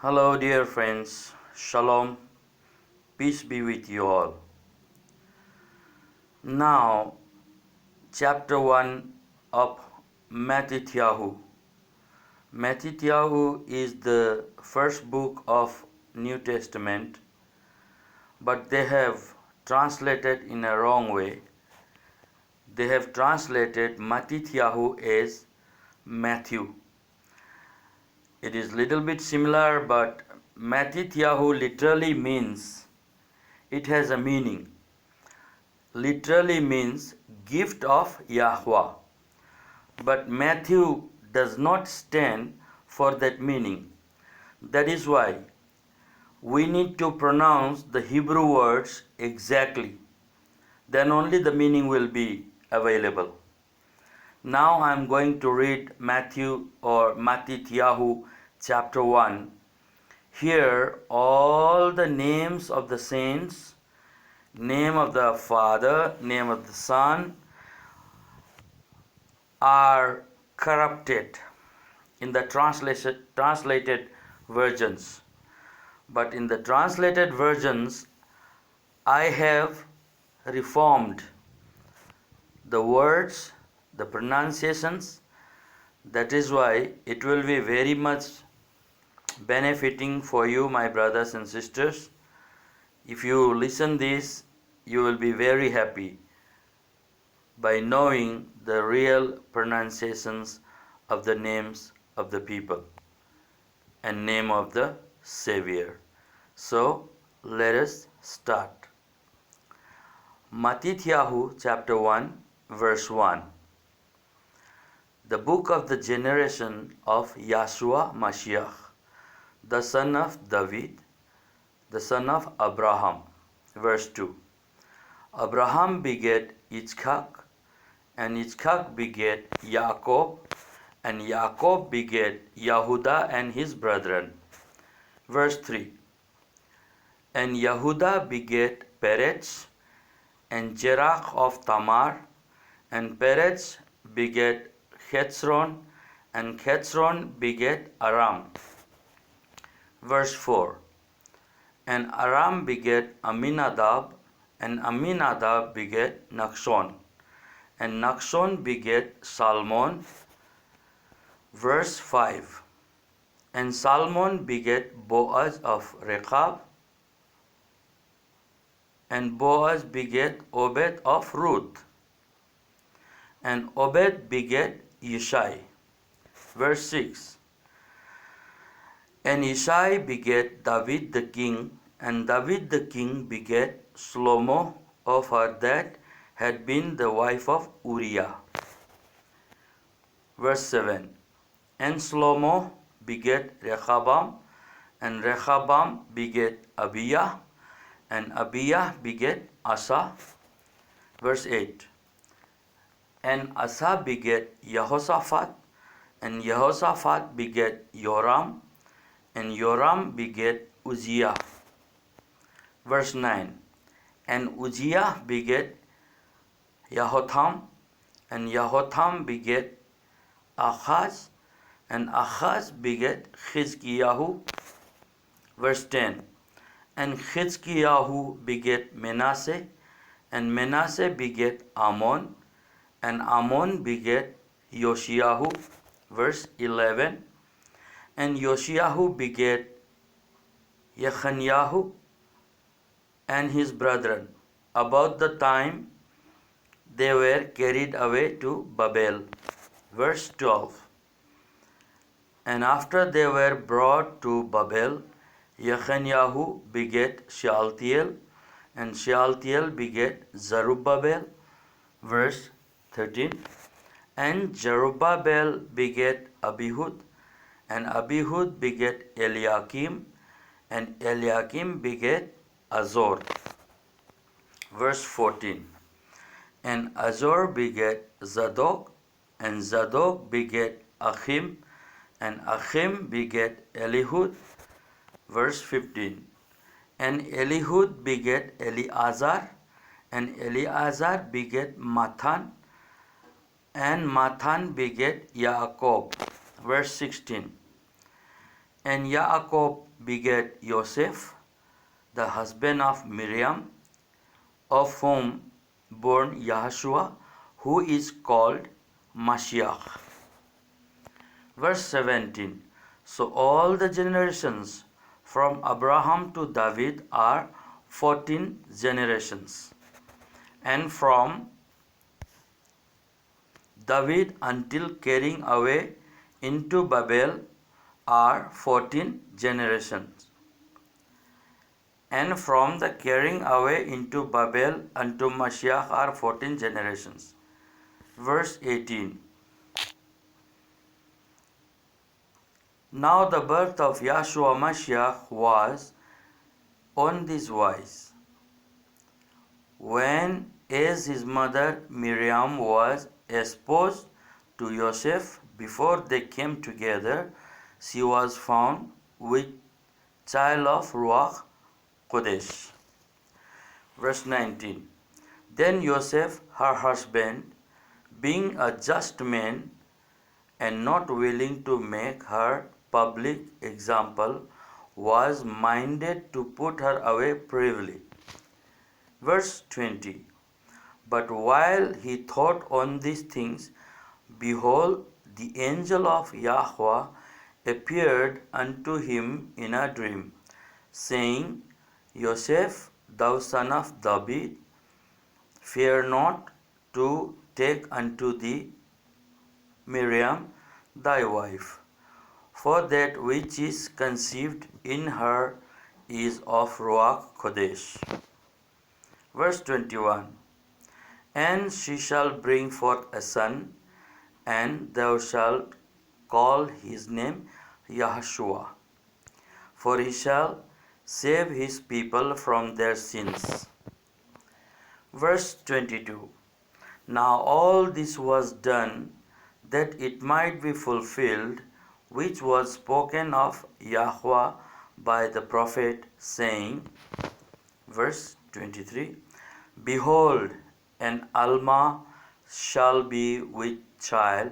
Hello, dear friends. Shalom. Peace be with you all. Now, chapter 1 of Matthew. Matthew is the first book of New Testament, but they have translated in a wrong way. They have translated Matthew as Matthew. It is little bit similar, but Matthew literally means, it has a meaning. Literally means gift of Yahweh. But Matthew does not stand for that meaning. That is why we need to pronounce the Hebrew words exactly. Then only the meaning will be available. Now I am going to read Matthew chapter 1. Here all the names of the saints, name of the Father, name of the Son, are corrupted in the translated versions. But in the translated versions, I have reformed the words, the pronunciations. That is why it will be very much benefiting for you, my brothers and sisters. If you listen this, you will be very happy by knowing the real pronunciations of the names of the people and name of the Savior. So let us start. Matthew chapter 1 verse 1. The book of the generation of Yahshua Mashiach, the son of David, the son of Abraham. Verse 2. Abraham begat Yitzchak, and Yitzchak begat Jacob, and Jacob begat Yehuda and his brethren. Verse 3. And Yehuda begat Perez, and Jerach of Tamar, and Perez begat Hezron, and Hezron begat Aram. Verse 4. And Aram begat Aminadab, and Aminadab begat Nachshon, and Nachshon begat Salmon. Verse 5. And Salmon begat Boaz of Rechab, and Boaz begat Obed of Ruth, and Obed begat Yishai. Verse 6. And Yishai begat David the king, and David the king begat Shlomo of her that had been the wife of Uriah. Verse 7. And Shlomo begat Rehoboam, and Rehoboam begat Abijah, and Abijah begat Asa. Verse 8. And Asa begat Jehoshaphat, and Jehoshaphat begat Joram, and Joram begat Uzziah. Verse 9. And Uzziah begat Yehotham, and Yehotham begat Ahaz, and Ahaz begat Chizkiyahu. Verse 10. And Chizkiyahu begat Manasseh, and Manasseh begat Ammon, and Ammon begat Yoshiyahu. Verse 11. And Yoshiyahu begat Yechanyahu and his brethren, about the time they were carried away to Babel. Verse 12. And after they were brought to Babel, Yechanyahu begat Shealtiel, and Shealtiel begat Zerubbabel. Verse 13. And Zerubbabel begat Abihud, and Abihud begat Eliakim, and Eliakim begat Azor. Verse 14. And Azor begat Zadok, and Zadok begat Achim, and Achim begat Elihud. Verse 15. And Elihud begat Eleazar, and Eleazar begat Mathan, and Mathan begat Yaakov. Verse 16. And Yaakov begat Joseph, the husband of Miriam, of whom born Yahwshua, who is called Mashiach. Verse 17. So all the generations from Abraham to David are 14 generations, and from David until carrying away into Babel are 14 generations, and from the carrying away into Babel unto Mashiach are 14 generations. Verse 18. Now the birth of Yahshua Mashiach was on this wise. When as his mother Miriam was espoused to Joseph, before they came together, she was found with child of Ruach Kodesh. Verse 19. Then Joseph, her husband, being a just man and not willing to make her public example, was minded to put her away privily. Verse 20. But while he thought on these things, behold, the angel of Yahweh appeared unto him in a dream, saying, Joseph, thou son of David, fear not to take unto thee Miriam thy wife, for that which is conceived in her is of Ruach Kodesh. Verse 21. And she shall bring forth a son, and thou shalt call his name Yahshua, for he shall save his people from their sins. Verse 22. Now all this was done that it might be fulfilled, which was spoken of Yahweh by the prophet, saying, verse 23, Behold, an Alma shall be with child,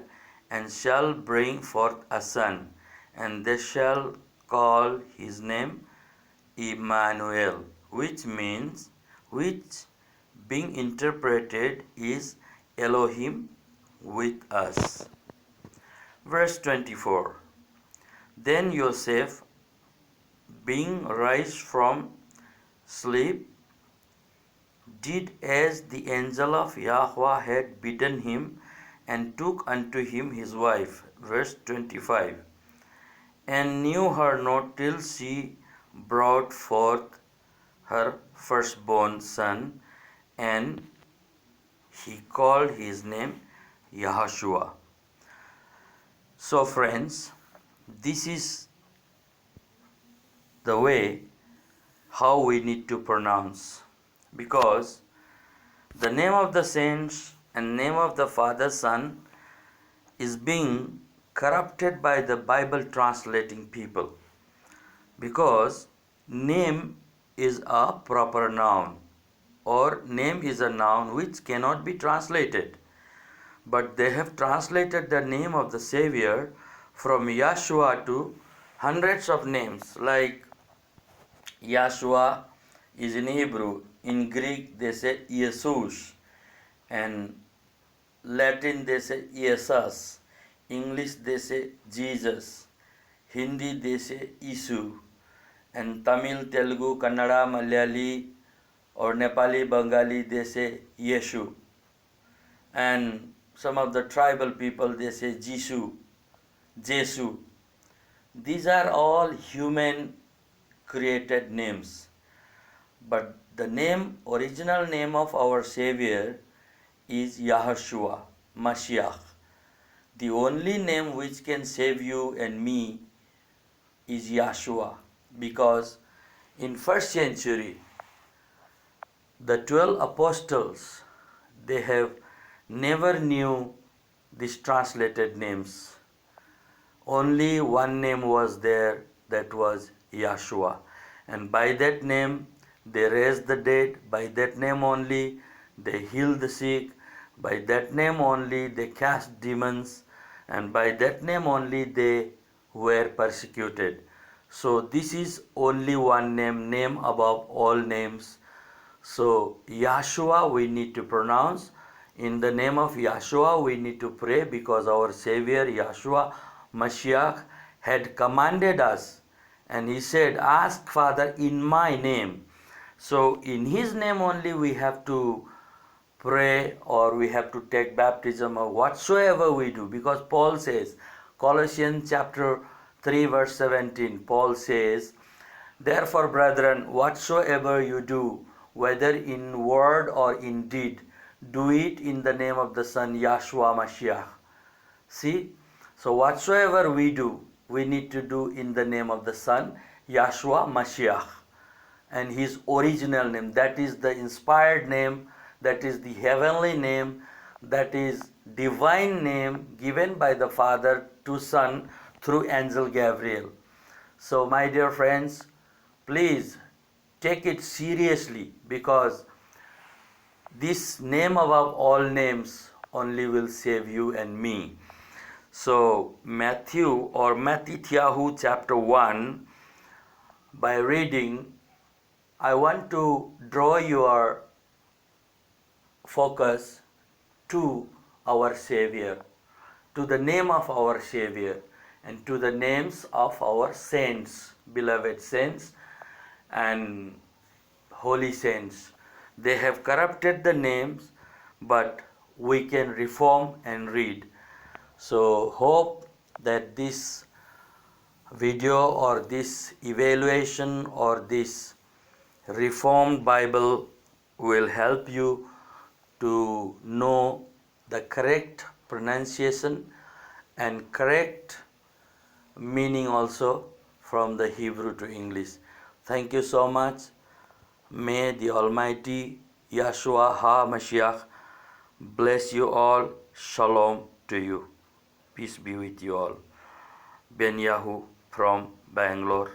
and shall bring forth a son, and they shall call his name Emmanuel, which means, which being interpreted is Elohim with us. Verse 24. Then Joseph, being raised from sleep, did as the angel of Yahweh had bidden him, and took unto him his wife. Verse 25. And knew her not till she brought forth her firstborn son, and he called his name Yahshua. So friends, this is the way how we need to pronounce, because the name of the saints and name of the Father, Son is being corrupted by the Bible translating people, because name is a proper noun, or name is a noun which cannot be translated. But they have translated the name of the Savior from Yahshua to hundreds of names, like Yahshua is in Hebrew. In Greek they say Jesus, and Latin they say Jesus, English they say Jesus, Hindi they say Isu, and Tamil, Telugu, Kannada, Malayali or Nepali, Bengali they say Yeshu, and some of the tribal people they say Jishu, Jesu. These are all human created names. But the name, original name of our Savior is Yahshua, Mashiach. The only name which can save you and me is Yahshua, because in first century the 12 apostles, they have never knew these translated names. Only one name was there, that was Yahshua, and by that name they raised the dead, by that name only they healed the sick, by that name only they cast demons, and by that name only they were persecuted. So this is only one name, name above all names. So Yahshua we need to pronounce. In the name of Yahshua we need to pray because our Savior Yahshua Mashiach had commanded us, and he said, ask Father in my name. So in his name only we have to pray, or we have to take baptism, or whatsoever we do, because Paul says, Colossians chapter 3 verse 17, Paul says, therefore brethren, whatsoever you do, whether in word or in deed, do it in the name of the Son Yahshua Mashiach. See, so whatsoever we do, we need to do in the name of the Son Yahshua Mashiach, and his original name, that is the inspired name, that is the heavenly name, that is divine name given by the Father to Son through angel Gabriel. So my dear friends, please take it seriously, because this name above all names only will save you and me. So Matthew or Matthityahu chapter 1, by reading, I want to draw your focus to our Savior, to the name of our Savior, and to the names of our saints, beloved saints and holy saints. They have corrupted the names, but we can reform and read. So hope that this video or this evaluation or this Reformed Bible will help you to know the correct pronunciation and correct meaning also from the Hebrew to English. Thank you so much. May the Almighty Yahshua HaMashiach bless you all. Shalom to you. Peace be with you all. Ben Yahu from Bangalore.